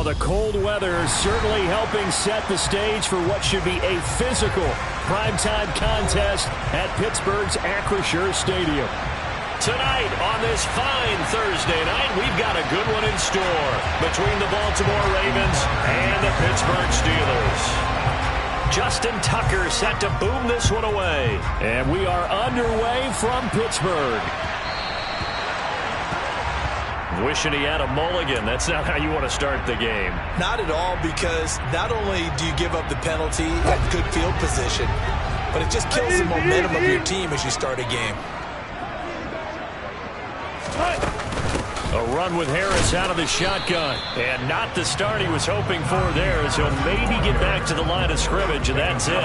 Well, the cold weather is certainly helping set the stage for what should be a physical primetime contest at Pittsburgh's Acrisure Stadium. Tonight on this fine Thursday night, we've got a good one in store between the Baltimore Ravens and the Pittsburgh Steelers. Justin Tucker set to boom this one away. And we are underway from Pittsburgh. Wishing he had a mulligan. That's not how you want to start the game. Not at all, because not only do you give up the penalty and good field position, but it just kills the momentum of your team as you start a game. A run with Harris out of the shotgun. And not the start he was hoping for there, as he'll maybe get back to the line of scrimmage, and that's it.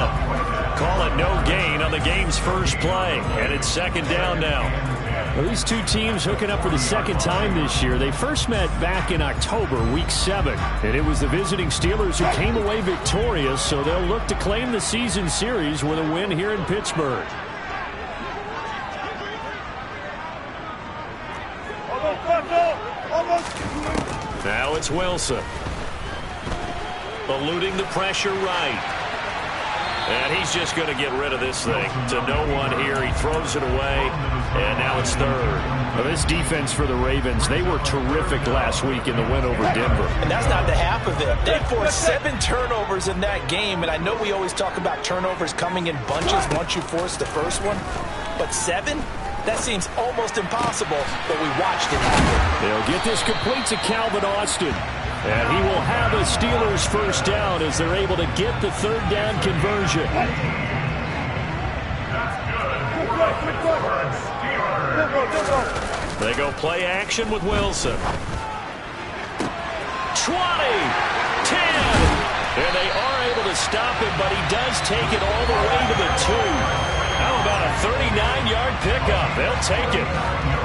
Call it no gain on the game's first play. And it's second down now. Well, these two teams hooking up for the second time this year. They first met back in October, Week 7. And it was the visiting Steelers who came away victorious, so they'll look to claim the season series with a win here in Pittsburgh. Now it's Wilson. Eluding the pressure right. And he's just going to get rid of this thing to no one here. He throws it away, and now it's third. Well, this defense for the Ravens, they were terrific last week in the win over Denver. And that's not the half of it. They forced 7 turnovers in that game, and I know we always talk about turnovers coming in bunches once you force the first one, but 7? That seems almost impossible, but we watched it happen. They'll get this complete to Calvin Austin. And he will have a Steelers first down as they're able to get the third down conversion. They go play action with Wilson. 20, 10. And they are able to stop him, but he does take it all the way to the 2. How about a 39-yard pickup? They'll take it.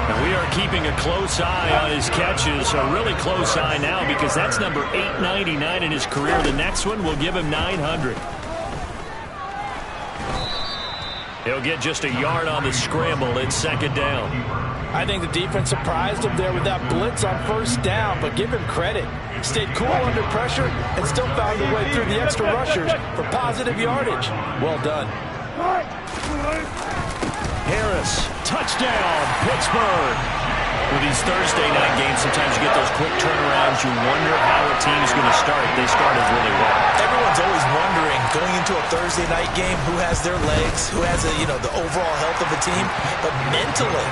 And we are keeping a close eye on his catches, a really close eye now, because that's number 899 in his career. The next one will give him 900. He'll get just a yard on the scramble. It's second down. I think the defense surprised him there with that blitz on first down, but give him credit. Stayed cool under pressure and still found a way through the extra rushers for positive yardage. Well done. Harris, touchdown, Pittsburgh. With these Thursday night games, sometimes you get those quick turnarounds. You wonder how a team's going to start. They started really well. Everyone's always wondering, going into a Thursday night game, who has their legs, who has the overall health of the team. But mentally,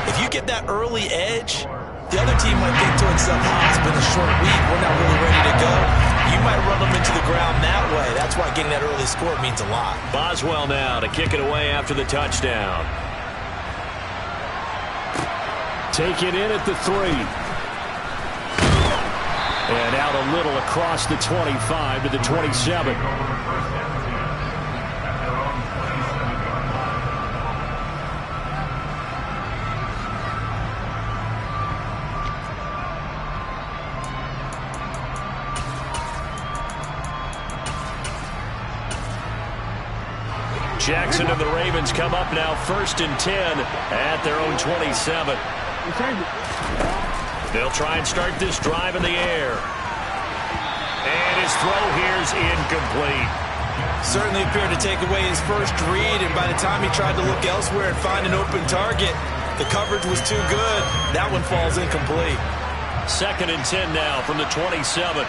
if you get that early edge, the other team might think to itself, it's been a short week, we're not really ready to go. You might run them into the ground that way. That's why getting that early score means a lot. Boswell now to kick it away after the touchdown. Take it in at the 3. And out a little across the 25 to the 27. Jackson and the Ravens come up now, 1st and 10 at their own 27. They'll try and start this drive in the air. And his throw here's incomplete. Certainly appeared to take away his first read, and by the time he tried to look elsewhere and find an open target, the coverage was too good. That one falls incomplete. 2nd and 10 now from the 27.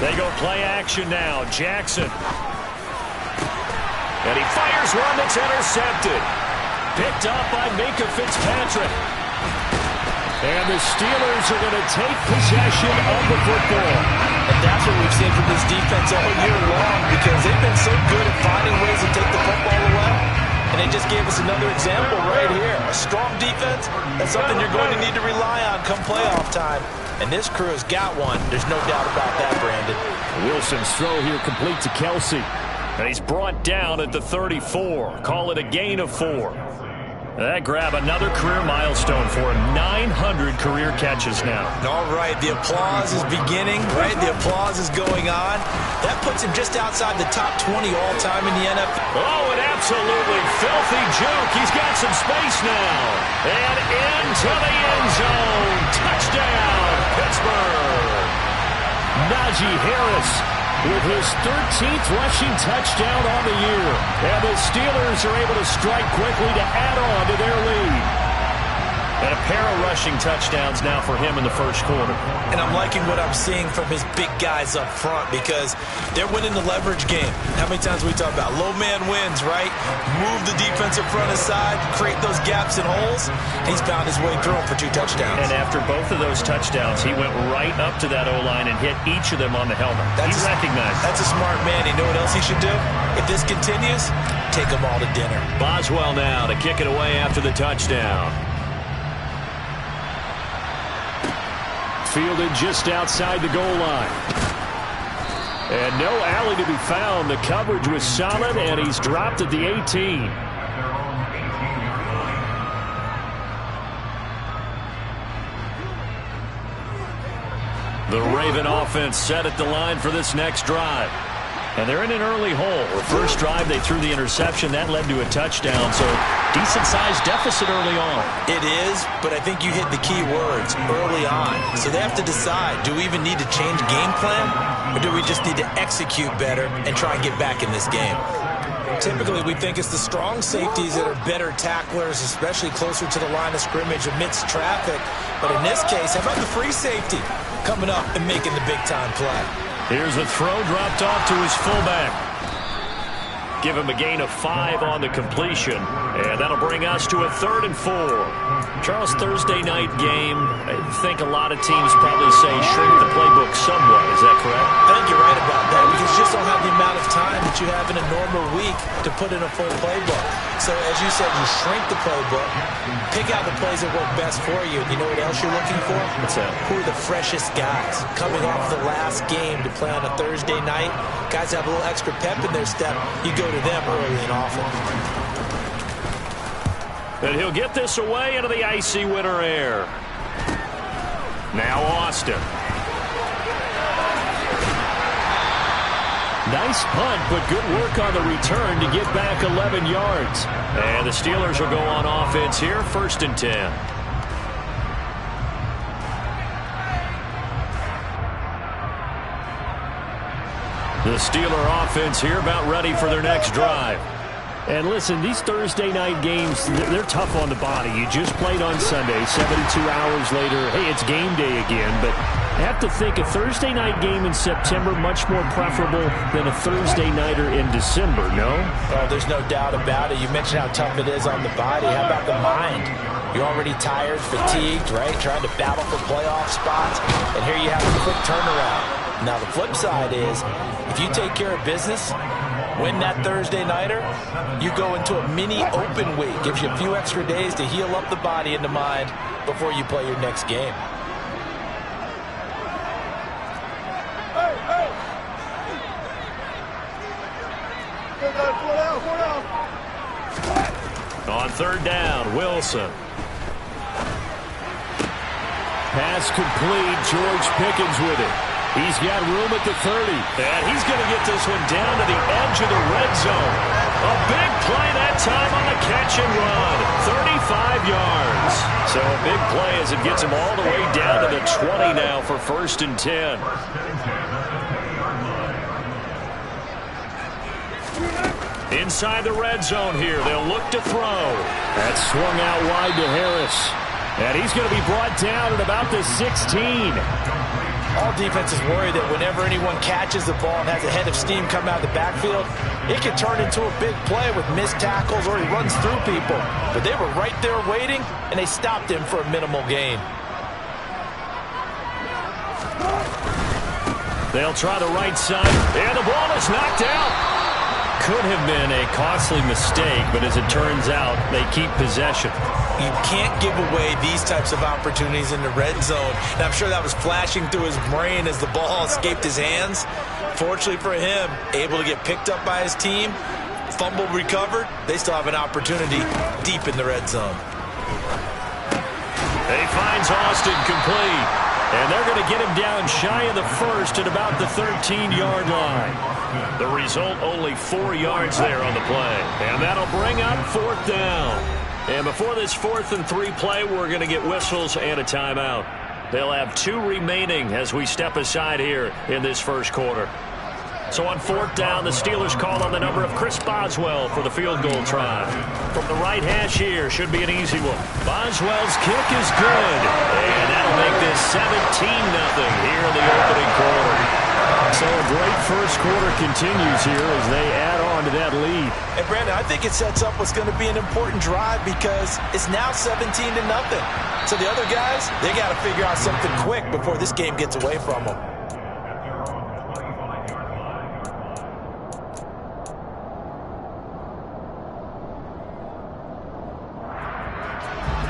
They go play action now. Jackson. And he fires one that's intercepted. Picked up by Minka Fitzpatrick. And the Steelers are going to take possession of the football. And that's what we've seen from this defense all year long, because they've been so good at finding ways to take the football away. And they just gave us another example right here. A strong defense, that's something you're going to need to rely on come playoff time. And this crew has got one. There's no doubt about that, Brandon. Wilson's throw here complete to Kelsey. And he's brought down at the 34. Call it a gain of 4. That grab, another career milestone for him. 900 career catches now. All right, the applause is beginning, right? The applause is going on. That puts him just outside the top 20 all-time in the NFL. Oh, an absolutely filthy juke. He's got some space now. And into the end zone. Touchdown, Pittsburgh. Najee Harris with his 13th rushing touchdown on the year. And the Steelers are able to strike quickly to add on to their lead. And a pair of rushing touchdowns now for him in the first quarter. And I'm liking what I'm seeing from his big guys up front because they're winning the leverage game. How many times we talk about low man wins, right? Move the defensive front aside, create those gaps and holes. He's found his way through them for 2 touchdowns. And after both of those touchdowns, he went right up to that O-line and hit each of them on the helmet. He recognized it. That's a smart man. You know what else he should do? If this continues, take them all to dinner. Boswell now to kick it away after the touchdown. Fielded just outside the goal line. And no alley to be found. The coverage was solid, and he's dropped at the 18. The Raven offense set at the line for this next drive. And they're in an early hole. The first drive, they threw the interception. That led to a touchdown, so decent-sized deficit early on. It is, but I think you hit the key words, early on. So they have to decide, do we even need to change game plan, or do we just need to execute better and try and get back in this game? Typically, we think it's the strong safeties that are better tacklers, especially closer to the line of scrimmage amidst traffic. But in this case, how about the free safety coming up and making the big-time play? Here's a throw dropped off to his fullback. Give him a gain of 5 on the completion. And that'll bring us to a 3rd and 4. Charles, Thursday night game. I think a lot of teams probably say shrink the playbook somewhat. Is that correct? I think you're right about that because you just don't have the amount of time that you have in a normal week to put in a full playbook. So as you said, you shrink the playbook, pick out the plays that work best for you. And you know what else you're looking for? What's that? Who are the freshest guys coming off the last game to play on a Thursday night? Guys have a little extra pep in their step. You go to them early and often. And he'll get this away into the icy winter air. Now Austin. Nice punt, but good work on the return to get back 11 yards. And the Steelers will go on offense here, 1st and 10. The Steeler offense here about ready for their next drive. And listen, these Thursday night games, they're tough on the body. You just played on Sunday, 72 hours later. Hey, it's game day again, but I have to think a Thursday night game in September much more preferable than a Thursday nighter in December, no? Oh, there's no doubt about it. You mentioned how tough it is on the body. How about the mind? You're already tired, fatigued, right? Trying to battle for playoff spots, and here you have a quick turnaround. Now, the flip side is, if you take care of business, win that Thursday nighter, you go into a mini open week. Gives you a few extra days to heal up the body and the mind before you play your next game. On 3rd down, Wilson. Pass complete. George Pickens with it. He's got room at the 30. And he's going to get this one down to the edge of the red zone. A big play that time on the catch and run. 35 yards. So a big play as it gets him all the way down to the 20 now for 1st and 10. Inside the red zone here. They'll look to throw. That swung out wide to Harris. And he's going to be brought down at about the 16. All defenses worry that whenever anyone catches the ball and has a head of steam come out of the backfield, it can turn into a big play with missed tackles or he runs through people. But they were right there waiting, and they stopped him for a minimal gain. They'll try the right side, and the ball is knocked out. Could have been a costly mistake, but as it turns out, they keep possession. You can't give away these types of opportunities in the red zone. And I'm sure that was flashing through his brain as the ball escaped his hands. Fortunately for him, able to get picked up by his team. fumble recovered, they still have an opportunity deep in the red zone. He finds Austin complete. And they're going to get him down shy of the first at about the 13-yard line. The result, only 4 yards there on the play. And that'll bring up 4th down. And before this 4th and 3 play, we're going to get whistles and a timeout. They'll have 2 remaining as we step aside here in this first quarter. So on 4th down, the Steelers call on the number of Chris Boswell for the field goal try. From the right hash here, should be an easy one. Boswell's kick is good. And that'll make this 17-0 here in the opening quarter. So a great first quarter continues here as they add on to that lead. And Brandon, I think it sets up what's going to be an important drive because it's now 17-0. So the other guys, they got to figure out something quick before this game gets away from them.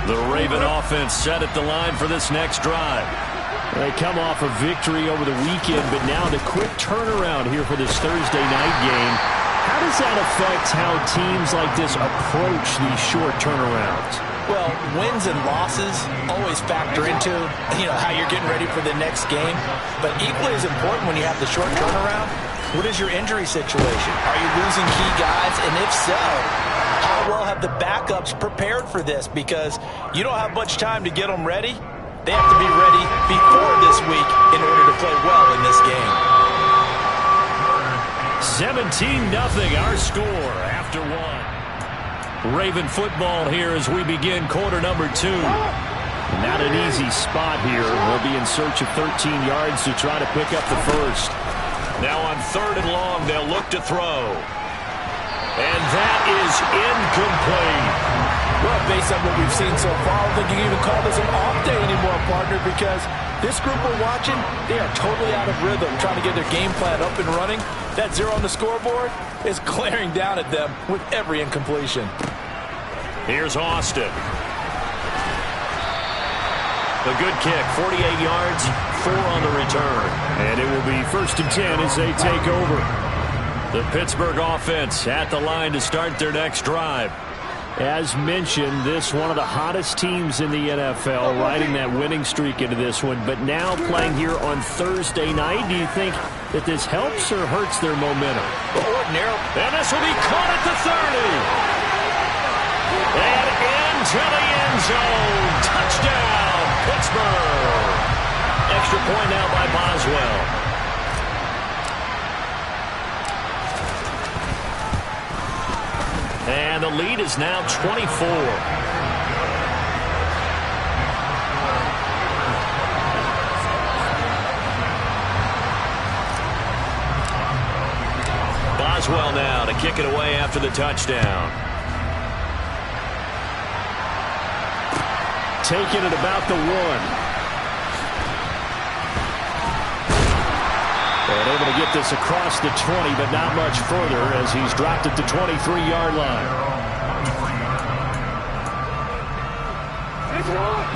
The Raven offense set at the line for this next drive. They come off a victory over the weekend, but now the quick turnaround here for this Thursday night game. How does that affect how teams like this approach these short turnarounds? Well, wins and losses always factor into, how you're getting ready for the next game. But equally as important when you have the short turnaround, what is your injury situation? Are you losing key guys? And if so, how well have the backups prepared for this? Because you don't have much time to get them ready. They have to be ready before this week in order to play well in this game. 17-0 our score after 1. Raven football here as we begin quarter number 2. Not an easy spot here. They'll be in search of 13 yards to try to pick up the first. Now on 3rd and long, they'll look to throw. And that is incomplete. Well, based on what we've seen so far, I don't think you can even call this an off day anymore, partner, because this group we're watching, they are totally out of rhythm, trying to get their game plan up and running. That 0 on the scoreboard is glaring down at them with every incompletion. Here's Austin. A good kick, 48 yards, 4 on the return. And it will be 1st and 10 as they take over. The Pittsburgh offense at the line to start their next drive. As mentioned, this one of the hottest teams in the NFL, riding that winning streak into this one, but now playing here on Thursday night. Do you think that this helps or hurts their momentum? Well, ordinarily, and this will be caught at the 30. And into the end zone. Touchdown, Pittsburgh. Extra point now by Boswell. And the lead is now 24. Boswell now to kick it away after the touchdown. Taking it about the 1. And able to get this across the 20, but not much further as he's dropped at the 23-yard line.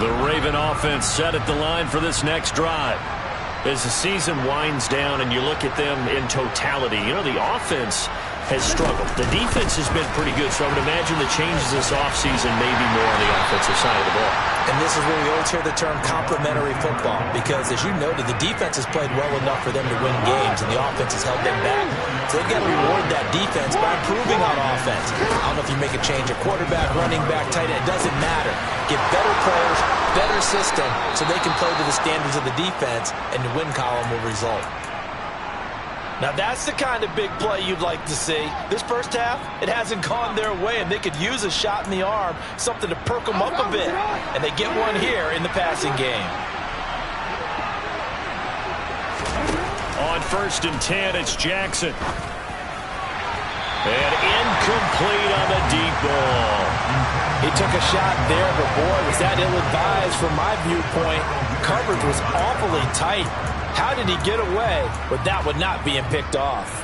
The Raven offense set at the line for this next drive. As the season winds down and you look at them in totality, the offense has struggled. The defense has been pretty good, so I would imagine the changes this offseason may be more on the offensive side of the ball. And this is where we always hear the term complementary football, because as you noted, the defense has played well enough for them to win games, and the offense has held them back. So they've got to reward that defense by improving on offense. I don't know if you make a change at quarterback, running back, tight end, it doesn't matter. Get better players, better system, so they can play to the standards of the defense, and the win column will result. Now that's the kind of big play you'd like to see. This first half, it hasn't gone their way, and they could use a shot in the arm, something to perk them up a bit. And they get one here in the passing game. On 1st and 10, it's Jackson. And incomplete on the deep ball. He took a shot there, but boy, was that ill-advised from my viewpoint. Coverage was awfully tight. How did he get away with that one not being picked off?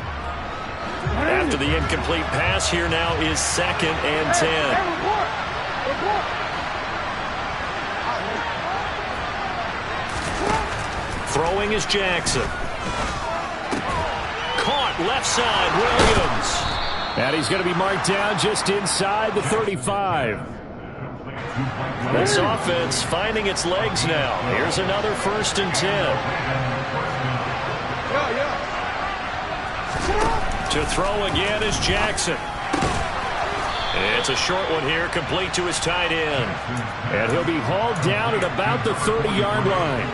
After the incomplete pass, here now is 2nd and 10. Throwing is Jackson. Caught left side, Williams. And he's going to be marked down just inside the 35. This offense finding its legs now. Here's another 1st and 10. To throw again is Jackson. It's a short one here, complete to his tight end. And he'll be hauled down at about the 30-yard line.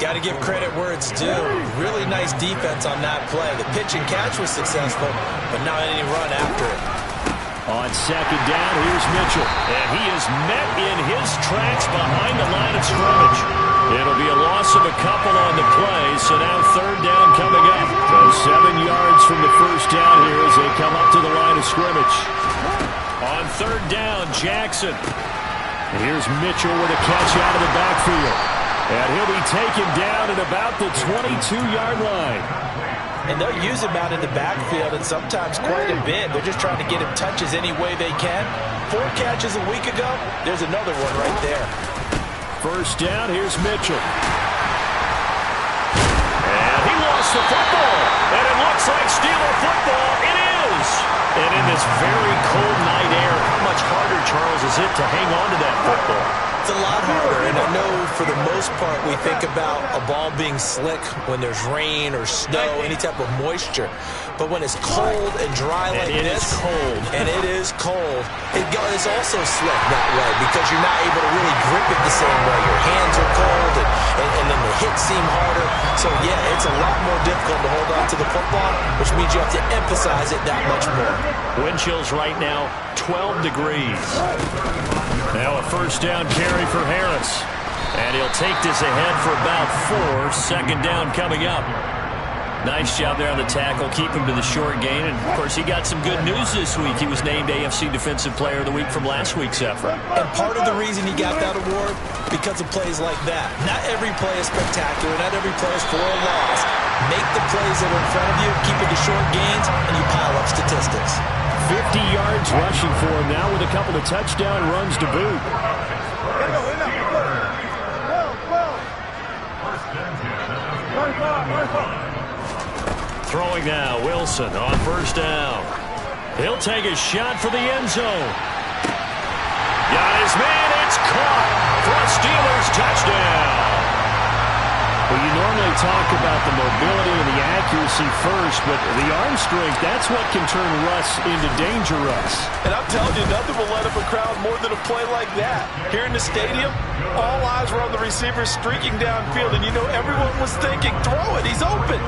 Got to give credit where it's due. Really nice defense on that play. The pitch and catch was successful, but not any run after it. On 2nd down, here's Mitchell. And he is met in his tracks behind the line of scrimmage. It'll be a loss of a couple on the play, so now 3rd down coming up. So 7 yards from the 1st down here as they come up to the line of scrimmage. On 3rd down, Jackson. And here's Mitchell with a catch out of the backfield. And he'll be taken down at about the 22-yard line. And they'll use him out in the backfield, and sometimes quite a bit. They're just trying to get him touches any way they can. 4 catches a week ago. There's another one right there. 1st down, here's Mitchell. And he lost the football. And it looks like Steeler football. It is. And in this very cold night air, how much harder, Charles, is it to hang on to that football? It's a lot harder, and I know for the most part we think about a ball being slick when there's rain or snow, any type of moisture. But when it's cold and dry like this, and it is cold, it's also slick that way because you're not able to really grip it the same way. Your hands are cold, and then the hits seem harder. So, yeah, it's a lot more difficult to hold on to the football, which means you have to emphasize it that much more. Wind chills right now, 12 degrees. Now a 1st down carry for Harris. And he'll take this ahead for about 4. 2nd down coming up. Nice job there on the tackle. Keep him to the short gain. And, of course, he got some good news this week. He was named AFC Defensive Player of the Week from last week's effort. And part of the reason he got that award, because of plays like that. Not every play is spectacular. Not every play is for a loss. Make the plays that are in front of you, keep it to short gains, and you pile up statistics. 50 yards rushing for him now with a couple of touchdown runs to boot. Throwing now, Wilson on 1st down. He'll take a shot for the end zone. Got his man, it's caught for a Steelers touchdown. Well, you normally talk about the mobility and the accuracy first, but the arm strength, that's what can turn Russ into danger Russ. And I'm telling you, nothing will let up a crowd more than a play like that. Here in the stadium, all eyes were on the receiver streaking downfield, and you know everyone was thinking, throw it, he's open.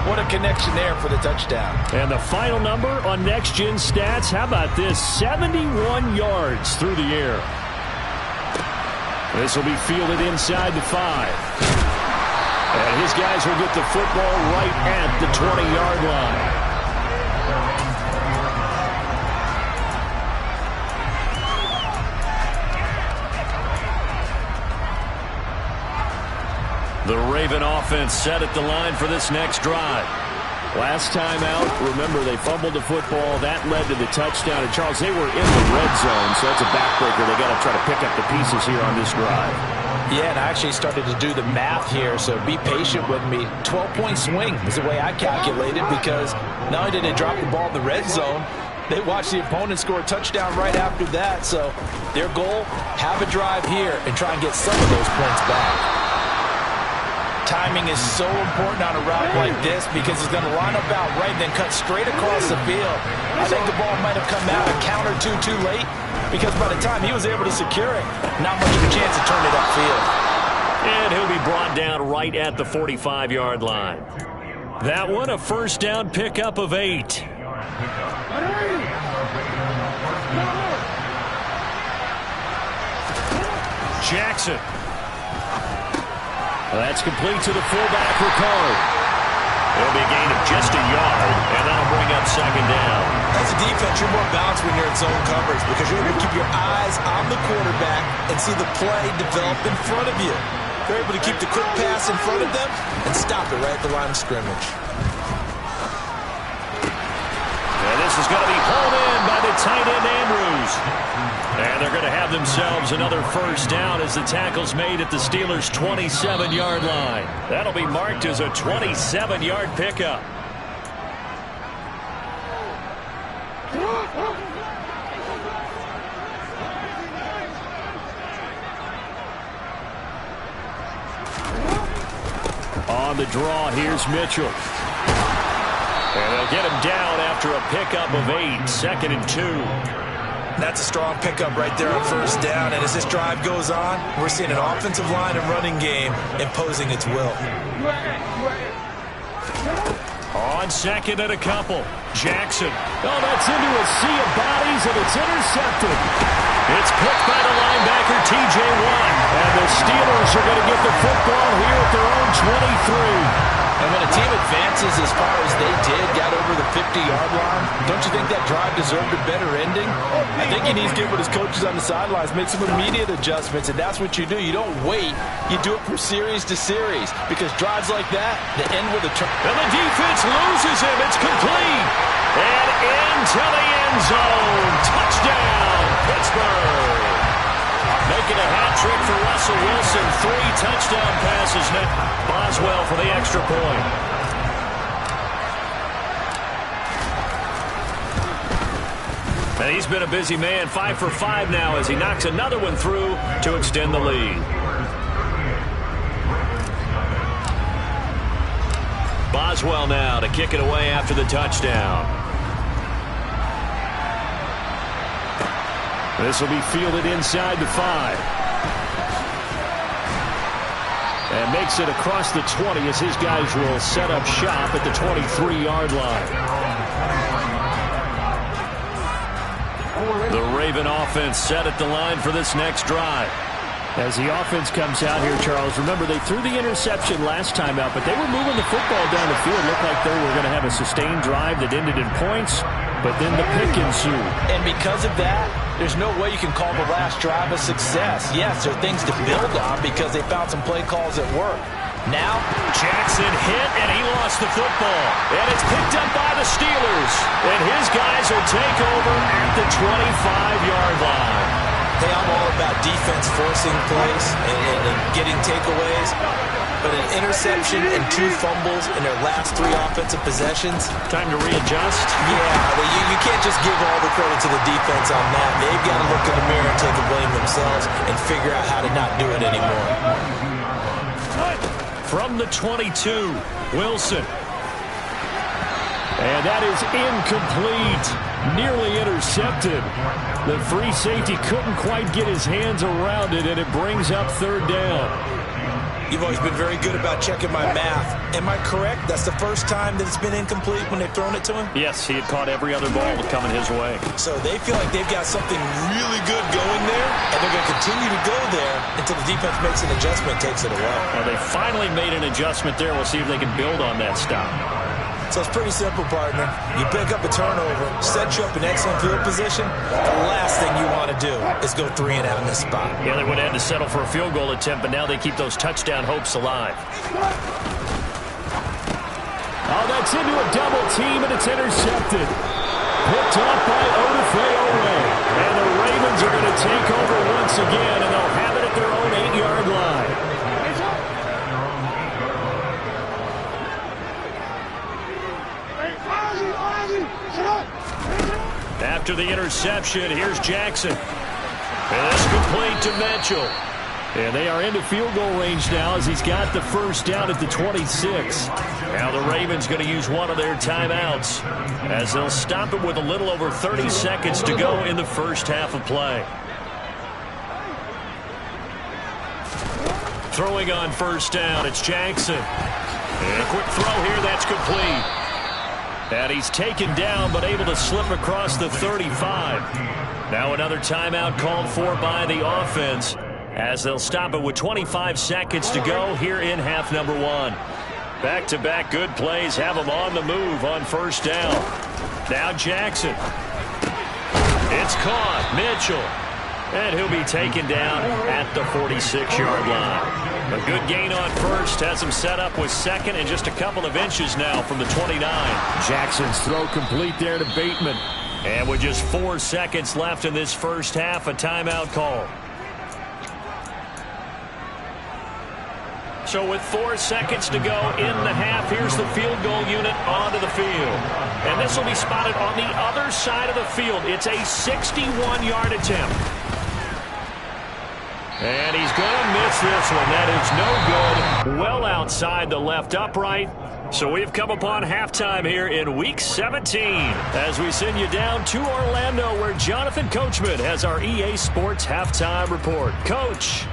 What a connection there for the touchdown. And the final number on Next Gen Stats, how about this? 71 yards through the air. This will be fielded inside the 5. And his guys will get the football right at the 20-yard line. The Raven offense set at the line for this next drive. Last time out, remember, they fumbled the football. That led to the touchdown. And, Charles, they were in the red zone, so that's a backbreaker. They got to try to pick up the pieces here on this drive. Yeah, and I actually started to do the math here, so be patient with me. 12-point swing is the way I calculated, because not only did they drop the ball in the red zone, they watched the opponent score a touchdown right after that. So their goal, have a drive here and try and get some of those points back. Timing is so important on a route like this because it's going to line up out right and then cut straight across the field. I think the ball might have come out a count or two too late, because by the time he was able to secure it, not much of a chance to turn it upfield. And he'll be brought down right at the 45-yard line. That one, a 1st down pickup of 8. Jackson. That's complete to the fullback, Ricard. It'll be a gain of just a yard, and that'll bring up 2nd down. As a defense, you're more balanced when you're in zone coverage because you're able to keep your eyes on the quarterback and see the play develop in front of you. You're able to keep the quick pass in front of them and stop it right at the line of scrimmage. And this is going to be pulled in by the tight end, Andrews. And they're going to have themselves another 1st down as the tackle's made at the Steelers' 27-yard line. That'll be marked as a 27-yard pickup. On the draw, here's Mitchell. And they'll get him down after a pickup of 8, 2nd and 2. That's a strong pickup right there on first down. And as this drive goes on, we're seeing an offensive line and running game imposing its will. On 2nd and a couple, Jackson. Oh, that's into a sea of bodies, and it's intercepted. It's picked by the linebacker, T.J. Watt. And the Steelers are going to get the football here at their own 23. And when a team advances as far as they did, got over the 50-yard line, don't you think that drive deserved a better ending? I think he needs to get with his coaches on the sidelines, make some immediate adjustments, and that's what you do. You don't wait. You do it from series to series, because drives like that, they end with a turn. And the defense loses him. It's complete. And into the end zone. Touchdown, Pittsburgh. Making a hat trick for Russell Wilson. 3 touchdown passes now. Boswell for the extra point. And he's been a busy man. 5 for 5 now as he knocks another one through to extend the lead. Boswell now to kick it away after the touchdown. This will be fielded inside the 5. And makes it across the 20 as his guys will set up shop at the 23-yard line. The Raven offense set at the line for this next drive. As the offense comes out here, Charles, remember they threw the interception last time out, but they were moving the football down the field. Looked like they were going to have a sustained drive that ended in points, but then the pick ensued. And because of that, there's no way you can call the last drive a success. Yes, there are things to build on because they found some play calls that work. Now, Jackson hit, and he lost the football. And it's picked up by the Steelers. And his guys will take over at the 25-yard line. Hey, I'm all about defense forcing plays and getting takeaways. But an interception and 2 fumbles in their last 3 offensive possessions. Time to readjust? Yeah, you can't just give all the credit to the defense on that. They've got to look in the mirror and take the blame themselves and figure out how to not do it anymore. From the 22, Wilson. And that is incomplete. Nearly intercepted. The free safety couldn't quite get his hands around it, and it brings up 3rd down. You've always been very good about checking my math. Am I correct? That's the first time that it's been incomplete when they've thrown it to him? Yes, he had caught every other ball coming his way. So they feel like they've got something really good going there, and they're going to continue to go there until the defense makes an adjustment and takes it away. Well, they finally made an adjustment there. We'll see if they can build on that stop. So it's pretty simple, partner. You pick up a turnover, set you up in excellent field position. The last thing you want to do is go 3 and out in this spot. Yeah, they would have had to settle for a field goal attempt, but now they keep those touchdown hopes alive. Oh, that's into a double team, and it's intercepted. Picked up by Odafe-Oweh. And the Ravens are going to take over once again, and they'll have it at their own 8-yard line. After the interception, here's Jackson. And it's complete to Mitchell. And they are into field goal range now as he's got the first down at the 26. Now the Ravens going to use one of their timeouts as they'll stop it with a little over 30 seconds to go in the first half of play. Throwing on first down, it's Jackson. And a quick throw here, that's complete. And he's taken down but able to slip across the 35. Now another timeout called for by the offense as they'll stop it with 25 seconds to go here in half number 1. Back-to-back good plays have them on the move on first down. Now Jackson. It's caught. Mitchell. And he'll be taken down at the 46-yard line. A good gain on first has him set up with second and just a couple of inches now from the 29. Jackson's throw complete there to Bateman. And with just 4 seconds left in this first half, a timeout call. So with 4 seconds to go in the half, here's the field goal unit onto the field. And this will be spotted on the other side of the field. It's a 61-yard attempt. And he's going to miss this one. That is no good. Well outside the left upright. So we've come upon halftime here in Week 17 as we send you down to Orlando where Jonathan Coachman has our EA Sports Halftime Report. Coach.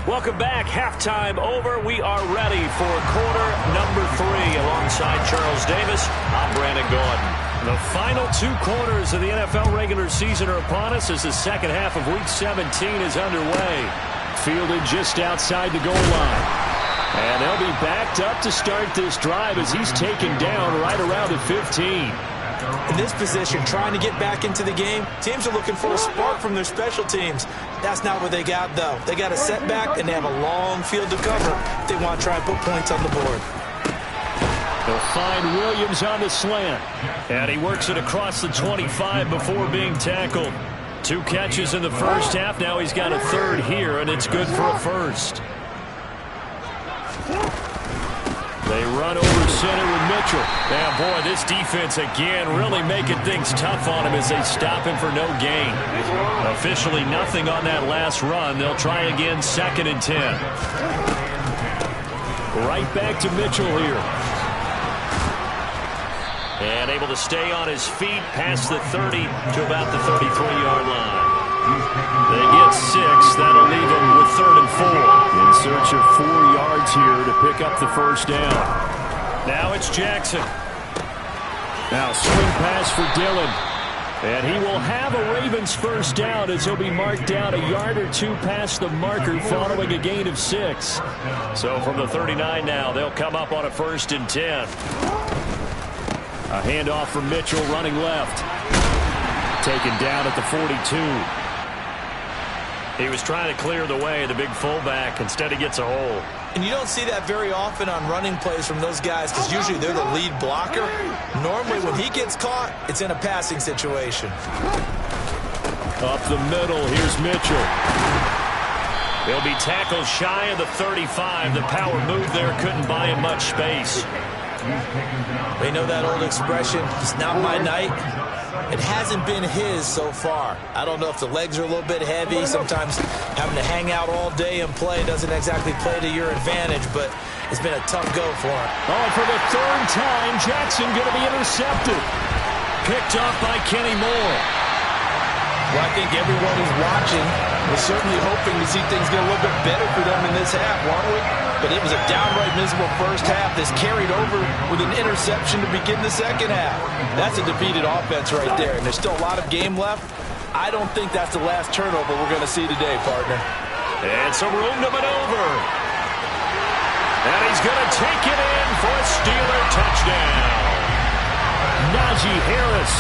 Welcome back. Halftime over. We are ready for quarter number 3 alongside Charles Davis. I'm Brandon Gordon. The final 2 quarters of the NFL regular season are upon us as the second half of Week 17 is underway. Fielded just outside the goal line. And they'll be backed up to start this drive as he's taken down right around the 15. In this position, trying to get back into the game, teams are looking for a spark from their special teams. That's not what they got, though. They got a setback, and they have a long field to cover if they want to try and put points on the board. They'll find Williams on the slant. And he works it across the 25 before being tackled. 2 catches in the first half. Now he's got a third here, and it's good for a first. They run over center with Mitchell. Now, boy, this defense again really making things tough on him as they stop him for no gain. Officially nothing on that last run. They'll try again, 2nd and 10. Right back to Mitchell here. And able to stay on his feet past the 30 to about the 33-yard line. They get 6. That'll leave them with 3rd and 4. In search of 4 yards here to pick up the first down. Now it's Jackson. Now swing pass for Dillon. And he will have a Ravens first down as he'll be marked down a yard or 2 past the marker following a gain of 6. So from the 39 now, they'll come up on a 1st and 10. A handoff from Mitchell running left. Taken down at the 42. He was trying to clear the way, the big fullback. Instead, he gets a hole. And you don't see that very often on running plays from those guys because usually they're the lead blocker. Normally, when he gets caught, it's in a passing situation. Up the middle, here's Mitchell. He'll be tackled shy of the 35. The power move there couldn't buy him much space. They know that old expression, it's not my night. It hasn't been his so far. I don't know if the legs are a little bit heavy. Sometimes having to hang out all day and play doesn't exactly play to your advantage, but it's been a tough go for him. Oh, for the 3rd time, Jackson going to be intercepted. Picked off by Kenny Moore. Well, I think everyone who's watching was certainly hoping to see things get a little bit better for them in this half, weren't we? But it was a downright miserable first half that's carried over with an interception to begin the second half. That's a defeated offense right there, and there's still a lot of game left. I don't think that's the last turnover we're going to see today, partner. And some room to maneuver. And he's going to take it in for a Steeler touchdown. Najee Harris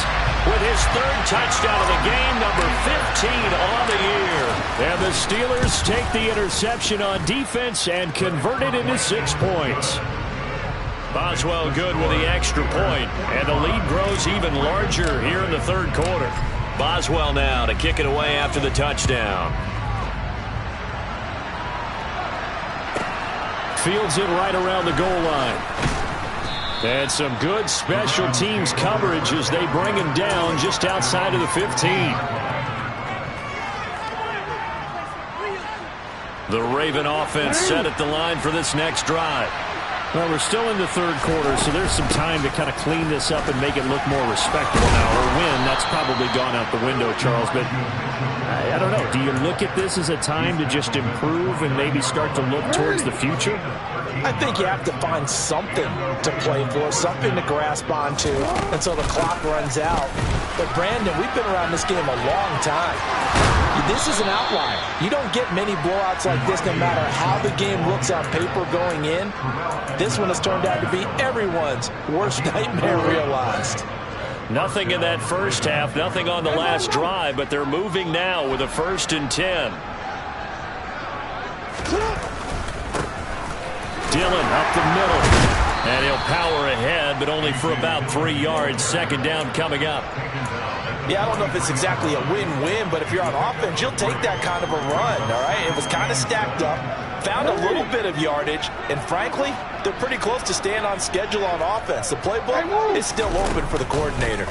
with his 3rd touchdown of the game, number 15 on the year. And the Steelers take the interception on defense and convert it into 6 points. Boswell good with the extra point, and the lead grows even larger here in the 3rd quarter. Boswell now to kick it away after the touchdown. Fields it right around the goal line. And some good special teams coverage as they bring him down just outside of the 15. The Raven offense set at the line for this next drive. Well, we're still in the 3rd quarter, so there's some time to kind of clean this up and make it look more respectable now. Or win, that's probably gone out the window, Charles. But I don't know. Do you look at this as a time to just improve and maybe start to look towards the future? I think you have to find something to play for, something to grasp onto until the clock runs out. But, Brandon, we've been around this game a long time. This is an outlier. You don't get many blowouts like this no matter how the game looks on paper going in. This one has turned out to be everyone's worst nightmare realized. Nothing in that first half, nothing on the last drive, but they're moving now with a 1st and 10. Dillon up the middle. And he'll power ahead, but only for about 3 yards. 2nd down coming up. Yeah, I don't know if it's exactly a win-win, but if you're on offense, you'll take that kind of a run, all right? It was kind of stacked up, found a little bit of yardage, and frankly, they're pretty close to staying on schedule on offense. The playbook is still open for the coordinator.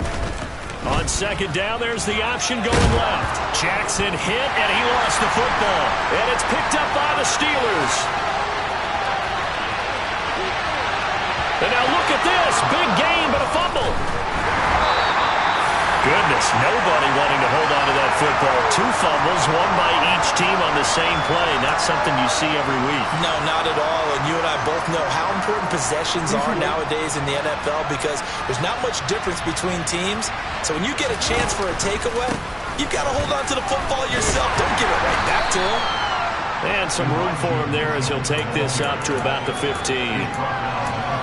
On second down, there's the option going left. Jackson hit, and he lost the football. And it's picked up by the Steelers. And now look at this. Big gain, but a fumble. Goodness, nobody wanting to hold on to that football. 2 fumbles, one by each team on the same play. Not something you see every week. No, not at all. And you and I both know how important possessions are nowadays in the NFL because there's not much difference between teams. So when you get a chance for a takeaway, you've got to hold on to the football yourself. Don't give it right back to him. And some room for him there as he'll take this up to about the 15.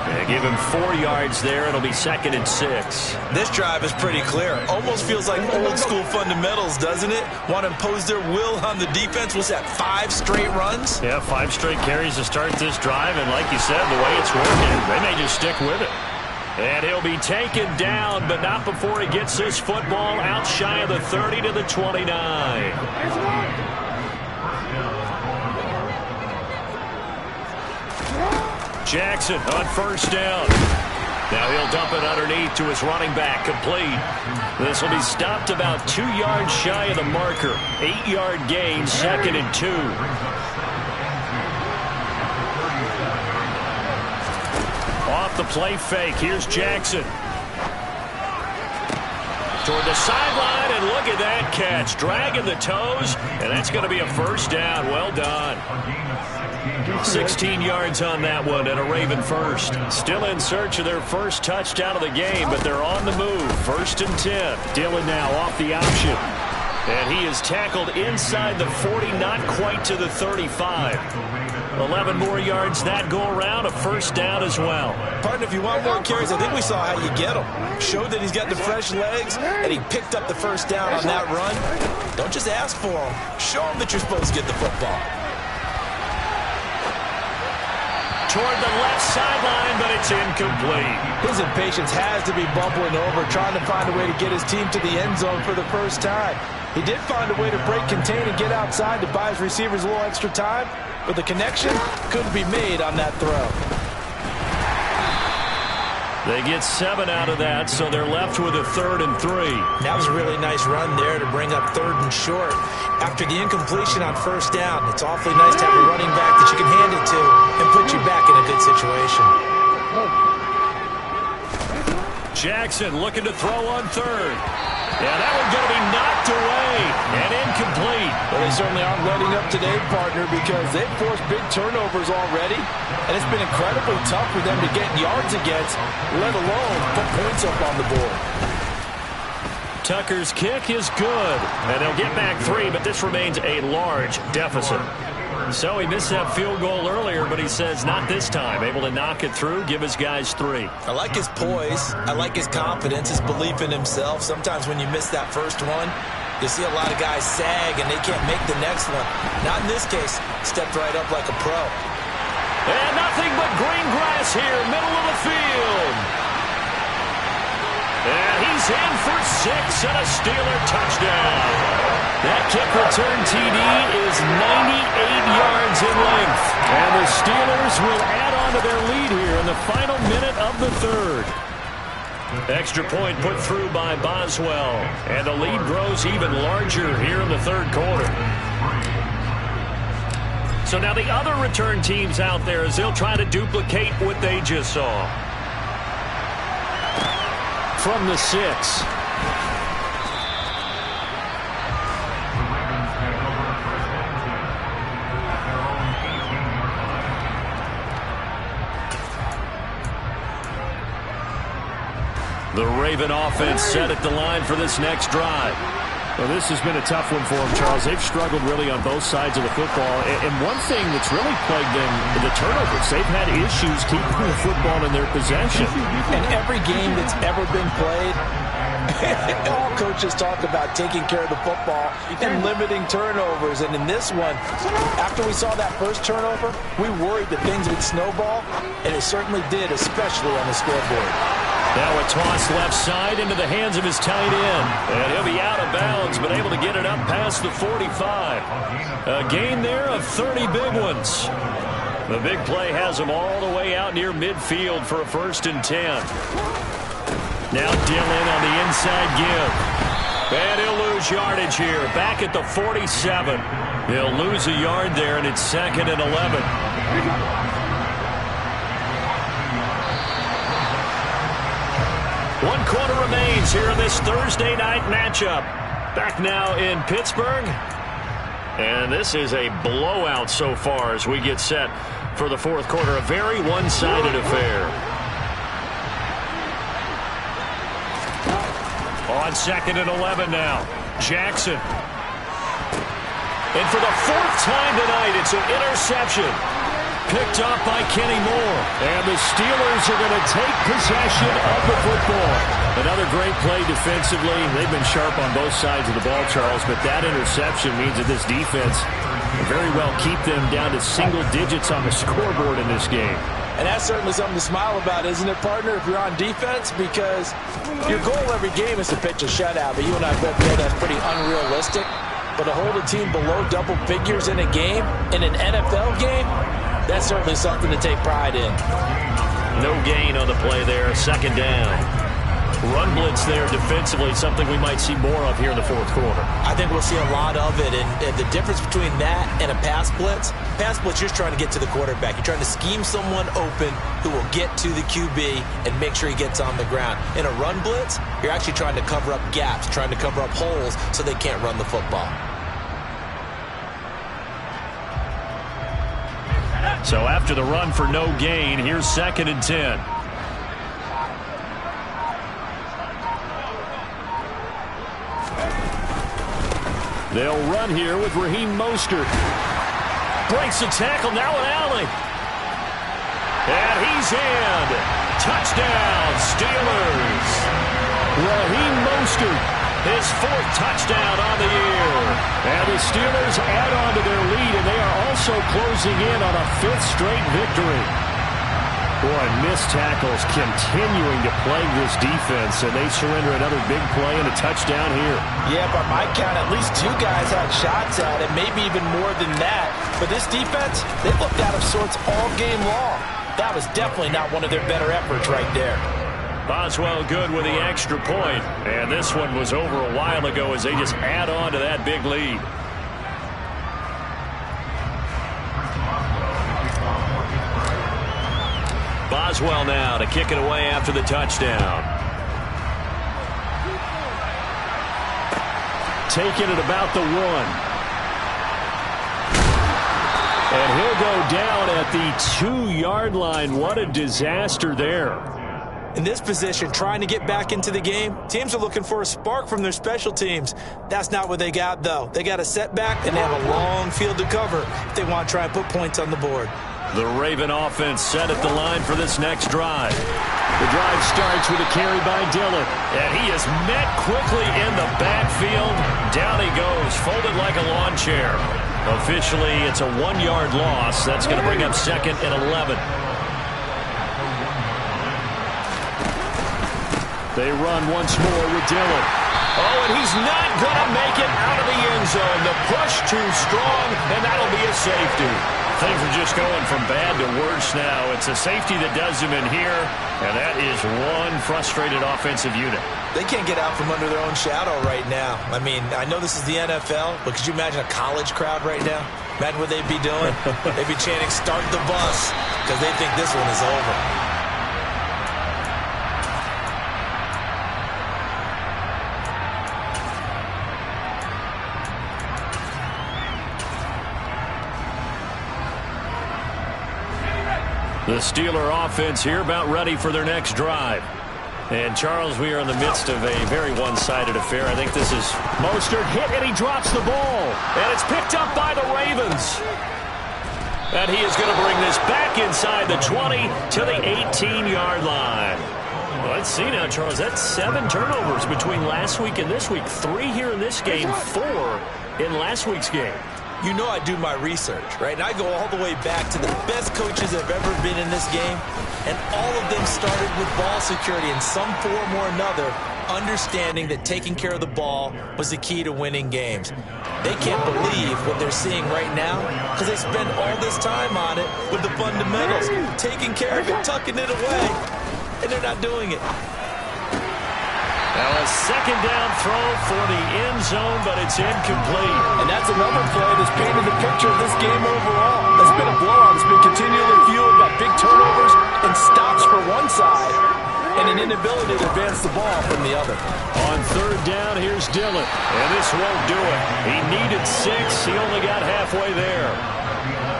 They give him 4 yards there. It'll be 2nd and 6. This drive is pretty clear. Almost feels like old school fundamentals, doesn't it? Want to impose their will on the defense. Was that 5 straight runs? Yeah, 5 straight carries to start this drive. And like you said, the way it's working, they may just stick with it. And he'll be taken down, but not before he gets this football out shy of the 30 to the 29. Jackson on first down. Now he'll dump it underneath to his running back, complete. This will be stopped about 2 yards shy of the marker. 8-yard gain, 2nd and 2. Off the play fake, here's Jackson. Toward the sideline, and look at that catch. Dragging the toes, and that's going to be a first down. Well done. 16 yards on that one and a Raven first. Still in search of their first touchdown of the game, but they're on the move. 1st and 10. Dillon now off the option. And he is tackled inside the 40, not quite to the 35. 11 more yards that go around, a first down as well. Partner, if you want more carries, I think we saw how you get him. Showed that he's got the fresh legs, and he picked up the first down on that run. Don't just ask for him. Show him that you're supposed to get the football. Toward the left sideline, but it's incomplete. His impatience has to be bubbling over, trying to find a way to get his team to the end zone for the first time. He did find a way to break contain and get outside to buy his receivers a little extra time, but the connection couldn't be made on that throw. They get 7 out of that, so they're left with a 3rd and 3. That was a really nice run there to bring up 3rd and short. After the incompletion on first down, it's awfully nice to have a running back that you can hand it to and put you back in a good situation. Jackson looking to throw on 3rd. Yeah, that one's going to be knocked away and incomplete. Well, they certainly aren't letting up today, partner, because they've forced big turnovers already, and it's been incredibly tough for them to get yards against, let alone put points up on the board. Tucker's kick is good, and they'll get back 3, but this remains a large deficit. So he missed that field goal earlier, but he says not this time. Able to knock it through, give his guys 3. I like his poise. I like his confidence, his belief in himself. Sometimes when you miss that first one, you see a lot of guys sag and they can't make the next one. Not in this case. Stepped right up like a pro. And nothing but green grass here, middle of the field. And he's in for 6 and a Steeler touchdown. That kick return TD is 98 yards in length. And the Steelers will add on to their lead here in the final minute of the 3rd. Extra point put through by Boswell. And the lead grows even larger here in the 3rd quarter. So now the other return teams out there as they'll try to duplicate what they just saw. From the 6. The Raven offense set at the line for this next drive. Well, this has been a tough one for them, Charles. They've struggled really on both sides of the football. And one thing that's really plagued them, the turnovers. They've had issues keeping the football in their possession. And every game that's ever been played, all coaches talk about taking care of the football and limiting turnovers. And in this one, after we saw that first turnover, we worried that things would snowball, and it certainly did, especially on the scoreboard. Now a toss left side into the hands of his tight end. And he'll be out of bounds, but able to get it up past the 45. A gain there of 30 big ones. The big play has him all the way out near midfield for a 1st and 10. Now Dillon on the inside give. And he'll lose yardage here. Back at the 47. He'll lose a yard there, and it's 2nd and 11. 1 quarter remains here in this Thursday night matchup. Back now in Pittsburgh. And this is a blowout so far as we get set for the 4th quarter. A very one-sided affair. On 2nd and 11 now. Jackson. And for the 4th time tonight, it's an interception. Picked up by Kenny Moore. And the Steelers are going to take possession of the football. Another great play defensively. They've been sharp on both sides of the ball, Charles, but that interception means that this defense will very well keep them down to single digits on the scoreboard in this game. And that's certainly something to smile about, isn't it, partner, if you're on defense? Because your goal every game is to pitch a shutout, but you and I both know that's pretty unrealistic. But to hold a team below double figures in a game, in an NFL game, that's certainly something to take pride in. No gain on the play there, 2nd down. Run blitz there defensively, something we might see more of here in the 4th quarter. I think we'll see a lot of it, and the difference between that and a pass blitz, you're trying to get to the quarterback. You're trying to scheme someone open who will get to the QB and make sure he gets on the ground. In a run blitz, you're actually trying to cover up gaps, trying to cover up holes so they can't run the football. So after the run for no gain, here's 2nd and 10. They'll run here with Raheem Mostert. Breaks the tackle, now an alley. And he's in. Touchdown, Steelers. Raheem Mostert, his 4th touchdown on the year. And the Steelers add on to their lead, and they are also closing in on a 5th straight victory. Boy, missed tackles continuing to plague this defense, and they surrender another big play and a touchdown here. Yeah, by my count, at least 2 guys had shots at it, maybe even more than that. But this defense, they looked out of sorts all game long. That was definitely not one of their better efforts right there. Boswell good with the extra point, and this one was over a while ago as they just add on to that big lead. Boswell now to kick it away after the touchdown. Taking it about the 1. And he'll go down at the 2-yard line. What a disaster there. In this position, trying to get back into the game, teams are looking for a spark from their special teams. That's not what they got, though. They got a setback, and they have a long field to cover if they want to try and put points on the board. The Raven offense set at the line for this next drive. The drive starts with a carry by Dillon. And he is met quickly in the backfield. Down he goes, folded like a lawn chair. Officially, it's a 1-yard loss. That's going to bring up 2nd and 11. They run once more with Dillon. Oh, and he's not going to make it out of the end zone. The push too strong, and that'll be a safety. Things are just going from bad to worse now. It's a safety that does him in here, and that is one frustrated offensive unit. They can't get out from under their own shadow right now. I mean, I know this is the NFL, but could you imagine a college crowd right now? Imagine what they'd be doing. They'd be chanting, "Start the bus," because they think this one is over. The Steeler offense here about ready for their next drive. And, Charles, we are in the midst of a very one-sided affair. I think this is Mostert hit, and he drops the ball. And it's picked up by the Ravens. And he is going to bring this back inside the 20 to the 18-yard line. Well, let's see now, Charles. That's 7 turnovers between last week and this week. 3 here in this game, 4 in last week's game. You know I do my research, right? And I go all the way back to the best coaches that have ever been in this game, and all of them started with ball security in some form or another, understanding that taking care of the ball was the key to winning games. They can't believe what they're seeing right now because they spend all this time on it with the fundamentals, taking care of it, tucking it away, and they're not doing it. Now a second down throw for the end zone, but it's incomplete. And that's another play that's painted the picture of this game overall. It's been a blowout. It's been continually fueled by big turnovers and stops for one side and an inability to advance the ball from the other. On third down, here's Dillon. And this won't do it. He needed 6. He only got halfway there.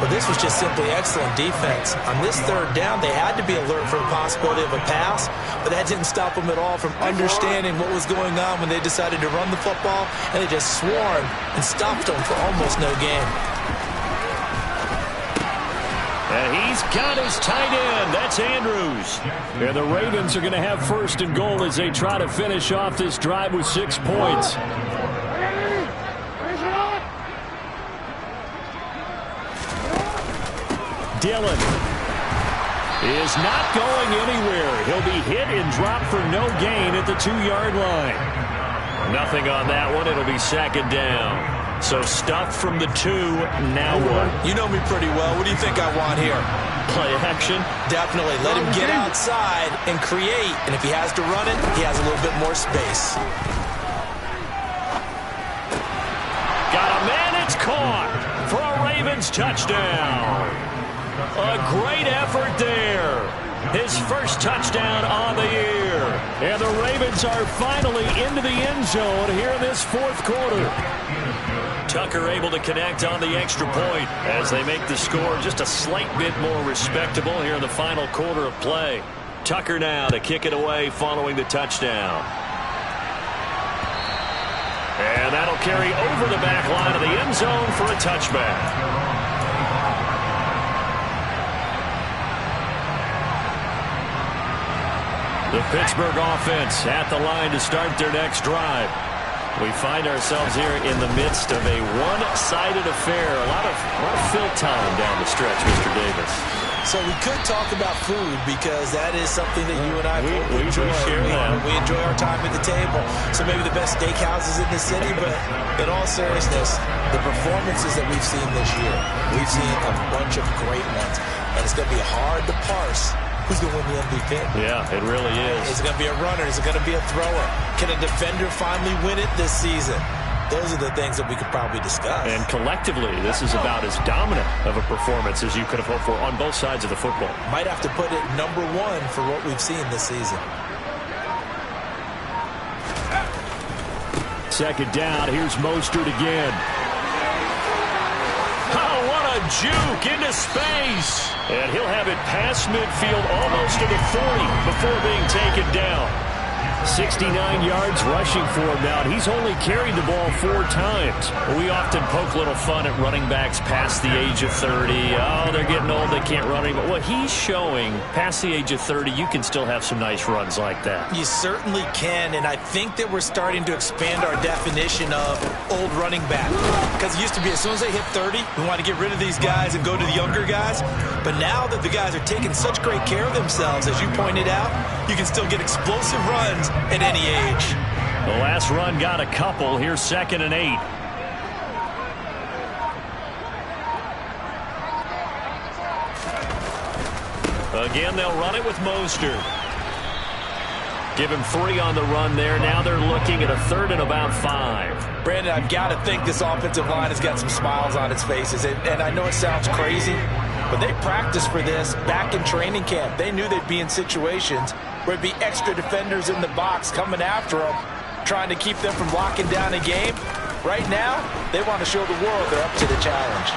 But this was just simply excellent defense. On this third down, they had to be alert for the possibility of a pass, but that didn't stop them at all from understanding what was going on when they decided to run the football, and they just swarmed and stopped them for almost no gain. And he's got his tight end. That's Andrews. And the Ravens are going to have first and goal as they try to finish off this drive with 6 points. Dillon is not going anywhere. He'll be hit and dropped for no gain at the 2-yard line. Nothing on that one. It'll be second down. So stuffed from the 2. Now what? You know me pretty well. What do you think I want here? Play action? Definitely. Let him get outside and create. And if he has to run it, he has a little bit more space. Got a man. It's caught for a Ravens touchdown. A great effort there. His first touchdown on the year. And the Ravens are finally into the end zone here in this fourth quarter. Tucker able to connect on the extra point as they make the score just a slight bit more respectable here in the final quarter of play. Tucker now to kick it away following the touchdown. And that'll carry over the back line of the end zone for a touchback. The Pittsburgh offense at the line to start their next drive. We find ourselves here in the midst of a one-sided affair. A lot of fill time down the stretch, Mr. Davis. So we could talk about food because that is something that you and I enjoy. We enjoy our time at the table. So maybe the best steakhouses in the city, but in all seriousness, the performances that we've seen this year, we've seen a bunch of great ones. And it's going to be hard to parse who's going to win the MVP. Yeah, it really is. Is it going to be a runner? Is it going to be a thrower? Can a defender finally win it this season? Those are the things that we could probably discuss. And collectively, this is about as dominant of a performance as you could have hoped for on both sides of the football. Might have to put it number 1 for what we've seen this season. Second down. Here's Mostert again. Oh, what a juke into space. And he'll have it past midfield almost to the 40 before being taken down. 69 yards rushing for him now. He's only carried the ball 4 times. We often poke a little fun at running backs past the age of 30. Oh, they're getting old, they can't run anymore. Well, he's showing past the age of 30, you can still have some nice runs like that. You certainly can, and I think that we're starting to expand our definition of old running back. Because it used to be as soon as they hit 30, we want to get rid of these guys and go to the younger guys. But now that the guys are taking such great care of themselves, as you pointed out, you can still get explosive runs at any age. The last run got a couple. Here's 2nd and 8. Again, they'll run it with Mostert. Give him 3 on the run there. Now they're looking at a 3rd and about 5. Brandon, I've got to think this offensive line has got some smiles on its faces. And I know it sounds crazy, but they practiced for this back in training camp. They knew they'd be in situations where it'd be extra defenders in the box coming after them, trying to keep them from locking down a game. Right now, they want to show the world they're up to the challenge.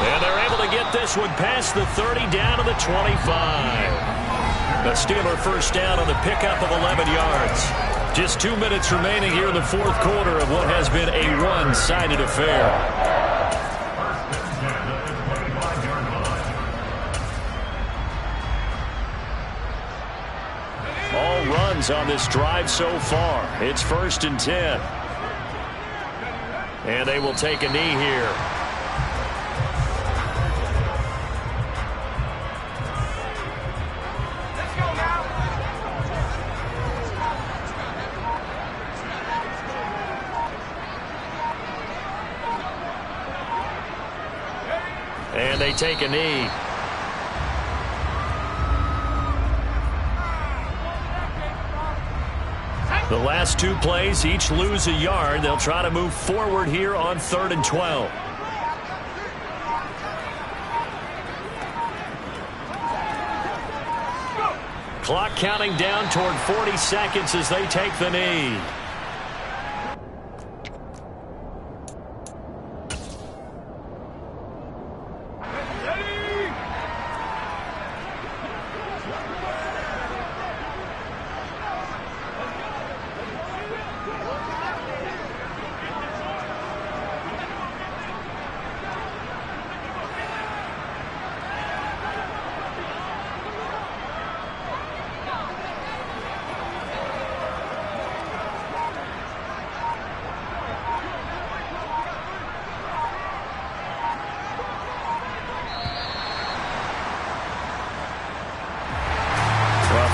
And they're able to get this one past the 30 down to the 25. The Steeler first down on the pickup of 11 yards. Just 2 minutes remaining here in the fourth quarter of what has been a one-sided affair. All runs on this drive so far. It's 1st and 10. And they will take a knee here. And they take a knee. The last two plays each lose a yard. They'll try to move forward here on 3rd and 12. Clock counting down toward 40 seconds as they take the knee.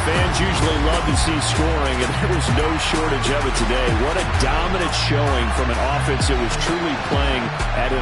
Fans usually love to see scoring, and there was no shortage of it today. What a dominant showing from an offense that was truly playing at an